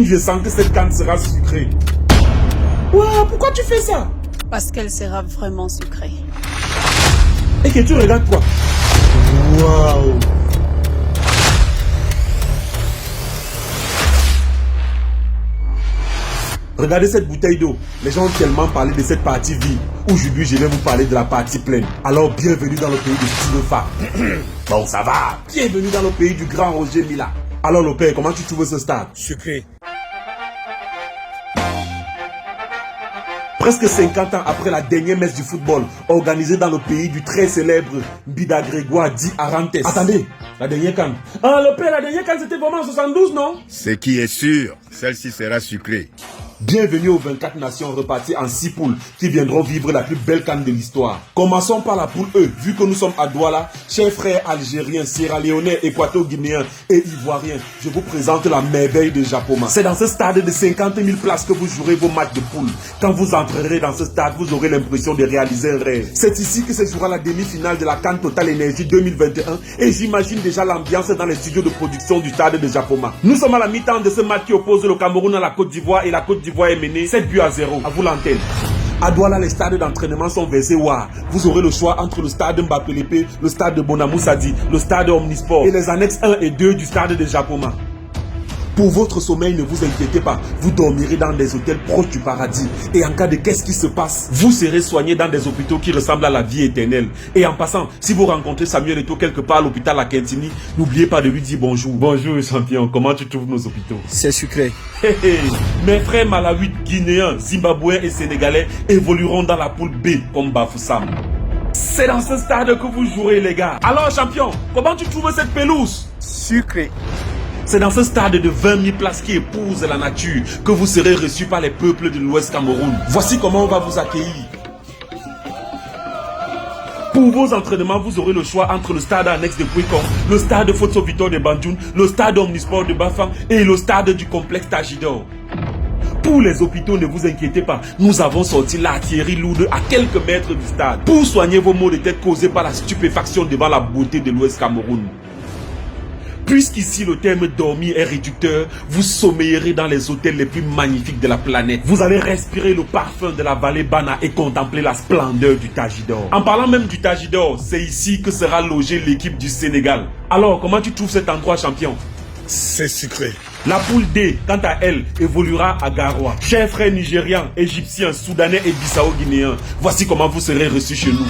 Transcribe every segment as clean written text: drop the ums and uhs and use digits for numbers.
Je sens que cette canne sera sucrée. Ouah, pourquoi tu fais ça? Parce qu'elle sera vraiment sucrée. Et que tu regardes quoi? Waouh! Regardez cette bouteille d'eau. Les gens ont tellement parlé de cette partie vide. Aujourd'hui, je vais vous parler de la partie pleine. Alors, bienvenue dans le pays de Stylofa. Bon, ça va. Bienvenue dans le pays du grand Roger Mila. Alors, le père, comment tu trouves ce stade? Sucré. Presque 50 ans après la dernière messe du football, organisée dans le pays du très célèbre Mbida Grégoire dit Arantes. Attendez, la dernière canne. Ah, le père, la dernière canne, c'était vraiment en 72, non? Ce qui est sûr, celle-ci sera sucrée. Bienvenue aux 24 nations reparties en 6 poules qui viendront vivre la plus belle canne de l'histoire. Commençons par la poule E, vu que nous sommes à Douala, chers frères algériens, sierra-léonais, équato-guinéens et ivoiriens, je vous présente la merveille de Japoma. C'est dans ce stade de 50 000 places que vous jouerez vos matchs de poule. Quand vous entrerez dans ce stade, vous aurez l'impression de réaliser un rêve. C'est ici que se jouera la demi-finale de la Cannes Total Énergie 2021 et j'imagine déjà l'ambiance dans les studios de production du stade de Japoma. Nous sommes à la mi-temps de ce match qui oppose le Cameroun à la Côte d'Ivoire et la Côte d'Ivoire est menée 7-0. À vous l'antenne. À Douala, les stades d'entraînement sont versés WAR. Vous aurez le choix entre le stade Mbappé Lépé, le stade de Bonamou Sadi, le stade Omnisport et les annexes 1 et 2 du stade de Japoma. Pour votre sommeil, ne vous inquiétez pas, vous dormirez dans des hôtels proches du paradis. Et en cas de qu'est-ce qui se passe, vous serez soigné dans des hôpitaux qui ressemblent à la vie éternelle. Et en passant, si vous rencontrez Samuel Eto'o quelque part à l'hôpital à Kentini, n'oubliez pas de lui dire bonjour. Bonjour champion, comment tu trouves nos hôpitaux? C'est sucré. Mes frères malawites, guinéens, zimbabwéens et sénégalais évolueront dans la poule B comme Bafoussam. C'est dans ce stade que vous jouerez les gars. Alors champion, comment tu trouves cette pelouse? Sucré. C'est dans ce stade de 20 000 places qui épouse la nature que vous serez reçus par les peuples de l'Ouest Cameroun. Voici comment on va vous accueillir. Pour vos entraînements, vous aurez le choix entre le stade annexe de Pouikom, le stade Fotso Victor de Bandjoun, le stade Omnisport de Bafang et le stade du complexe Tajidor. Pour les hôpitaux, ne vous inquiétez pas, nous avons sorti l'artillerie lourde à quelques mètres du stade pour soigner vos maux de tête causés par la stupéfaction devant la beauté de l'Ouest Cameroun. Puisqu'ici le terme dormir est réducteur, vous sommeillerez dans les hôtels les plus magnifiques de la planète. Vous allez respirer le parfum de la vallée Bana et contempler la splendeur du Tajidor. En parlant même du Tajidor, c'est ici que sera logée l'équipe du Sénégal. Alors, comment tu trouves cet endroit champion? C'est sucré. La poule D, quant à elle, évoluera à Garoua. Chers frères nigérians, égyptiens, soudanais et bissau-guinéens, voici comment vous serez reçus chez nous.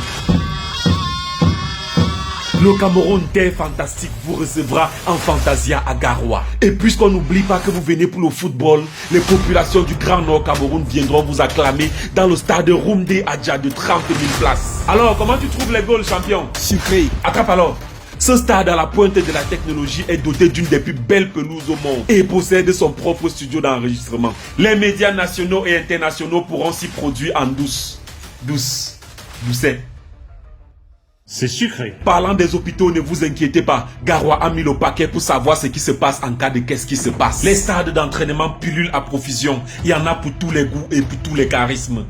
Le Cameroun, terre fantastique, vous recevra en Fantasia à Garoua. Et puisqu'on n'oublie pas que vous venez pour le football, les populations du Grand Nord Cameroun viendront vous acclamer dans le stade Roumdé Adja de 30 000 places. Alors, comment tu trouves les goals, champion? Sucré. Attrape alors. Ce stade à la pointe de la technologie est doté d'une des plus belles pelouses au monde et possède son propre studio d'enregistrement. Les médias nationaux et internationaux pourront s'y produire en douce. Doucet. C'est sucré. Parlant des hôpitaux, ne vous inquiétez pas. Garoua a mis le paquet pour savoir ce qui se passe en cas de qu'est-ce qui se passe. Les stades d'entraînement pullulent à profusion. Il y en a pour tous les goûts et pour tous les charismes.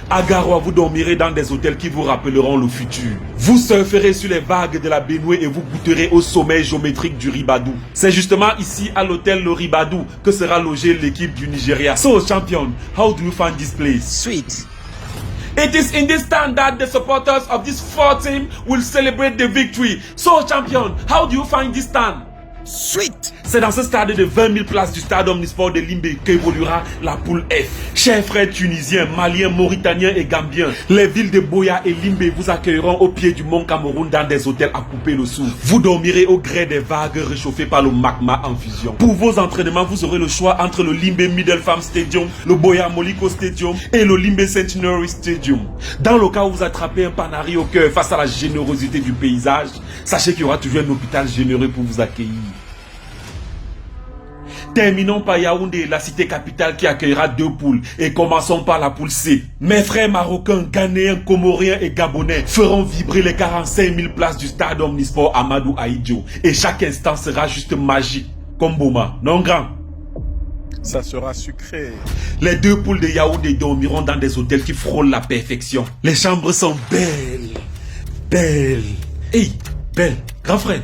À Garoua, vous dormirez dans des hôtels qui vous rappelleront le futur. Vous surferez sur les vagues de la Benoué et vous goûterez au sommeil géométrique du Ribadou. C'est justement ici, à l'hôtel Le Ribadou, que sera logée l'équipe du Nigeria. So, champion, how do you find this place? Sweet. It is in this stand that the supporters of this 4 team will celebrate the victory. So, champion, how do you find this stand? Sweet. C'est dans ce stade de 20 000 places du stade Omnisport de Limbé qu'évoluera la poule F. Chers frères tunisiens, maliens, mauritaniens et gambiens, les villes de Boya et Limbé vous accueilleront au pied du mont Cameroun dans des hôtels à couper le souffle. Vous dormirez au gré des vagues réchauffées par le magma en fusion. Pour vos entraînements, vous aurez le choix entre le Limbé Middle Farm Stadium, le Boya Moliko Stadium et le Limbé Centenary Stadium. Dans le cas où vous attrapez un panari au cœur face à la générosité du paysage, sachez qu'il y aura toujours un hôpital généreux pour vous accueillir. Terminons par Yaoundé, la cité capitale qui accueillera 2 poules. Et commençons par la poule C. Mes frères marocains, ghanéens, comoriens et gabonais feront vibrer les 45 000 places du stade Omnisport Amadou Ahidjo. Et chaque instant sera juste magique. Comme Boma, non grand? Ça sera sucré. Les 2 poules de Yaoundé dormiront dans des hôtels qui frôlent la perfection. Les chambres sont belles. Belles. Hey, belle, grand frère.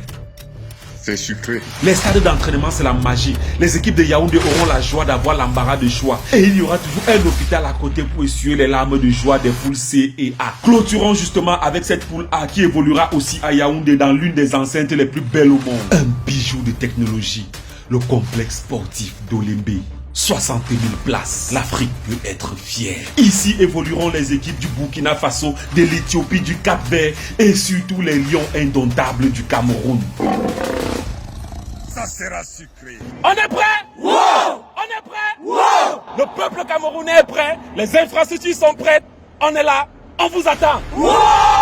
C'est sucré. Les stades d'entraînement, c'est la magie. Les équipes de Yaoundé auront la joie d'avoir l'embarras de choix. Et il y aura toujours un hôpital à côté pour essuyer les larmes de joie des poules C et A. Clôturons justement avec cette poule A qui évoluera aussi à Yaoundé dans l'une des enceintes les plus belles au monde. Un bijou de technologie. Le complexe sportif d'Olembe. 60 000 places. L'Afrique peut être fière. Ici évolueront les équipes du Burkina Faso, de l'Éthiopie, du Cap-Vert et surtout les lions indomptables du Cameroun. Ça sera sucré. On est prêt? Wow! On est prêt? Wow! Le peuple camerounais est prêt. Les infrastructures sont prêtes. On est là. On vous attend. Wow!